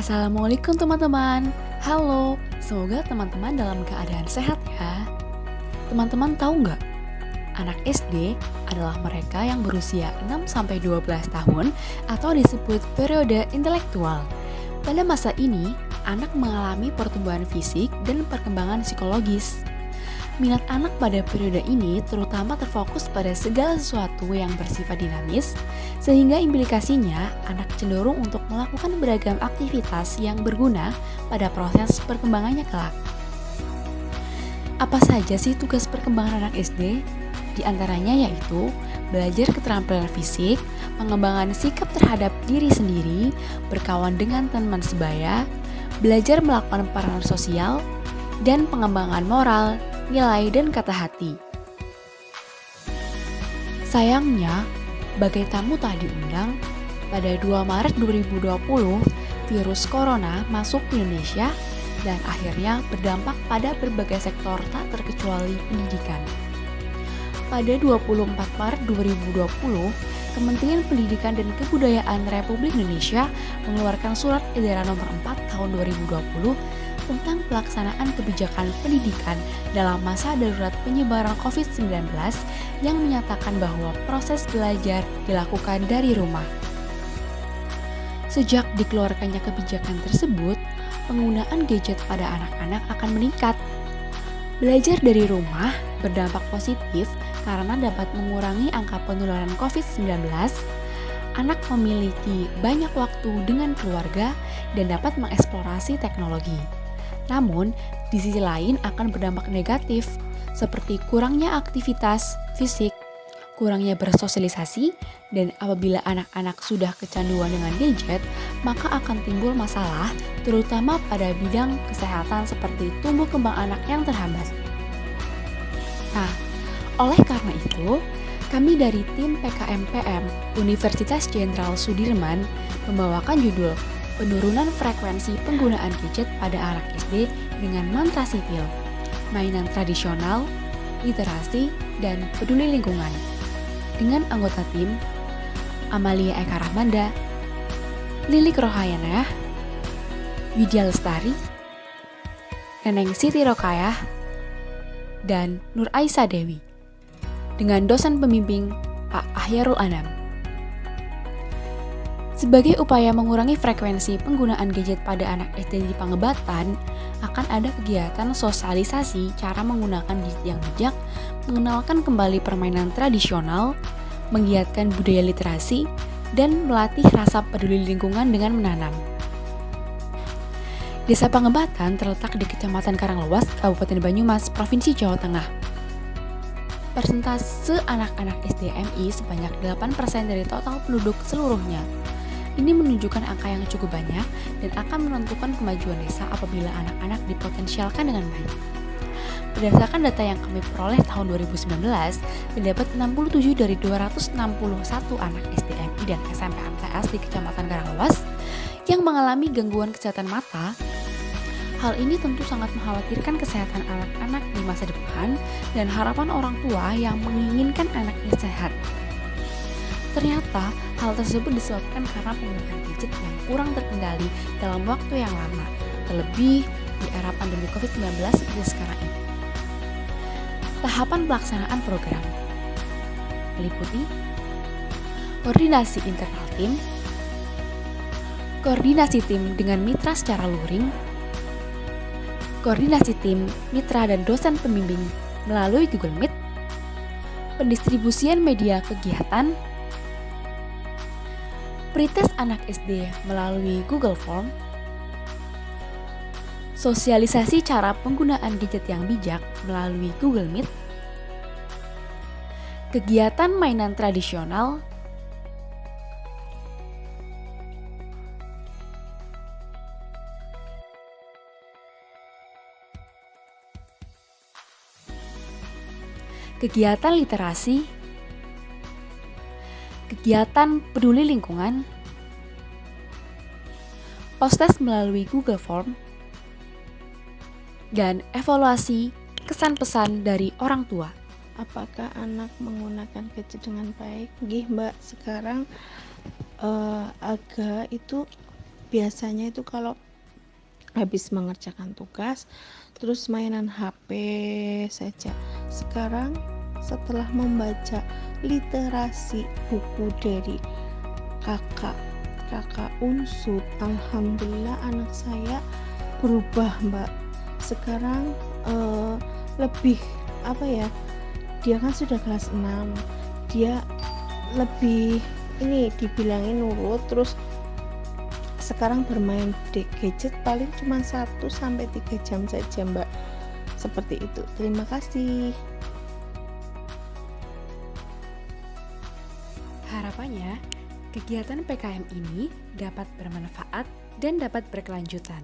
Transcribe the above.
Assalamualaikum teman-teman. Halo, semoga teman-teman dalam keadaan sehat ya. Teman-teman tahu nggak? Anak SD adalah mereka yang berusia 6-12 tahun atau disebut periode intelektual. Pada masa ini, anak mengalami pertumbuhan fisik dan perkembangan psikologis. Minat anak pada periode ini terutama terfokus pada segala sesuatu yang bersifat dinamis, sehingga implikasinya anak cenderung untuk melakukan beragam aktivitas yang berguna pada proses perkembangannya kelak. Apa saja sih tugas perkembangan anak SD? Di antaranya yaitu belajar keterampilan fisik, pengembangan sikap terhadap diri sendiri, berkawan dengan teman sebaya, belajar melakukan peran sosial, dan pengembangan moral, nilai, dan kata hati. Sayangnya, bagai tamu tak diundang, pada 2 Maret 2020, virus corona masuk ke Indonesia dan akhirnya berdampak pada berbagai sektor tak terkecuali pendidikan. Pada 24 Maret 2020, Kementerian Pendidikan dan Kebudayaan Republik Indonesia mengeluarkan Surat Edaran Nomor 4 Tahun 2020 tentang pelaksanaan kebijakan pendidikan dalam masa darurat penyebaran COVID-19 yang menyatakan bahwa proses belajar dilakukan dari rumah. Sejak dikeluarkannya kebijakan tersebut, penggunaan gadget pada anak-anak akan meningkat. Belajar dari rumah berdampak positif karena dapat mengurangi angka penularan COVID-19. Anak memiliki banyak waktu dengan keluarga dan dapat mengeksplorasi teknologi. Namun, di sisi lain akan berdampak negatif, seperti kurangnya aktivitas fisik, kurangnya bersosialisasi, dan apabila anak-anak sudah kecanduan dengan gadget, maka akan timbul masalah, terutama pada bidang kesehatan seperti tumbuh kembang anak yang terhambat. Nah, oleh karena itu, kami dari tim PKMPM Universitas Jenderal Sudirman membawakan judul Penurunan Frekuensi Penggunaan Gadget pada Anak SD dengan Mantra Sipil, Mainan Tradisional, Literasi, dan Peduli Lingkungan. Dengan anggota tim Amalia Eka Rahmanda, Lilik Rohayana, Widya Lestari, Neneng Siti Rokayah, dan Nur Aisyah Dewi. Dengan dosen pembimbing Pak Ahyarul Anam. Sebagai upaya mengurangi frekuensi penggunaan gadget pada anak SD di Pangebatan, akan ada kegiatan sosialisasi cara menggunakan gadget yang bijak, mengenalkan kembali permainan tradisional, menggiatkan budaya literasi, dan melatih rasa peduli lingkungan dengan menanam. Desa Pangebatan terletak di Kecamatan Karanglewas, Kabupaten Banyumas, Provinsi Jawa Tengah. Persentase anak-anak SDMI sebanyak 8% dari total penduduk seluruhnya. Ini menunjukkan angka yang cukup banyak dan akan menentukan kemajuan desa apabila anak-anak dipotensialkan dengan baik. Berdasarkan data yang kami peroleh tahun 2019, terdapat 67 dari 261 anak SDMI dan SMP MTS di Kecamatan Karanglewas yang mengalami gangguan kesehatan mata. Hal ini tentu sangat mengkhawatirkan kesehatan anak-anak di masa depan dan harapan orang tua yang menginginkan anaknya sehat. Ternyata, hal tersebut disebabkan karena penggunaan gadget yang kurang terkendali dalam waktu yang lama, terlebih di era pandemi COVID-19 seperti sekarang ini. Tahapan pelaksanaan program meliputi koordinasi internal tim, koordinasi tim dengan mitra secara luring, koordinasi tim, mitra, dan dosen pembimbing melalui Google Meet, pendistribusian media kegiatan, pretest anak SD melalui Google Form, sosialisasi cara penggunaan gadget yang bijak melalui Google Meet, kegiatan mainan tradisional, kegiatan literasi, kegiatan peduli lingkungan, post-test melalui Google Form, dan evaluasi kesan-pesan dari orang tua. Apakah anak menggunakan gadget dengan baik? Gih Mbak, sekarang agak itu biasanya itu kalau habis mengerjakan tugas terus mainan HP saja. Sekarang setelah membaca literasi buku dari kakak Unsut, alhamdulillah anak saya berubah, Mbak. Sekarang lebih dia kan sudah kelas 6, dia lebih dibilangin nurut, terus sekarang bermain gadget paling cuma 1-3 jam saja, Mbak. Seperti itu. Terima kasih. Harapannya, kegiatan PKM ini dapat bermanfaat dan dapat berkelanjutan.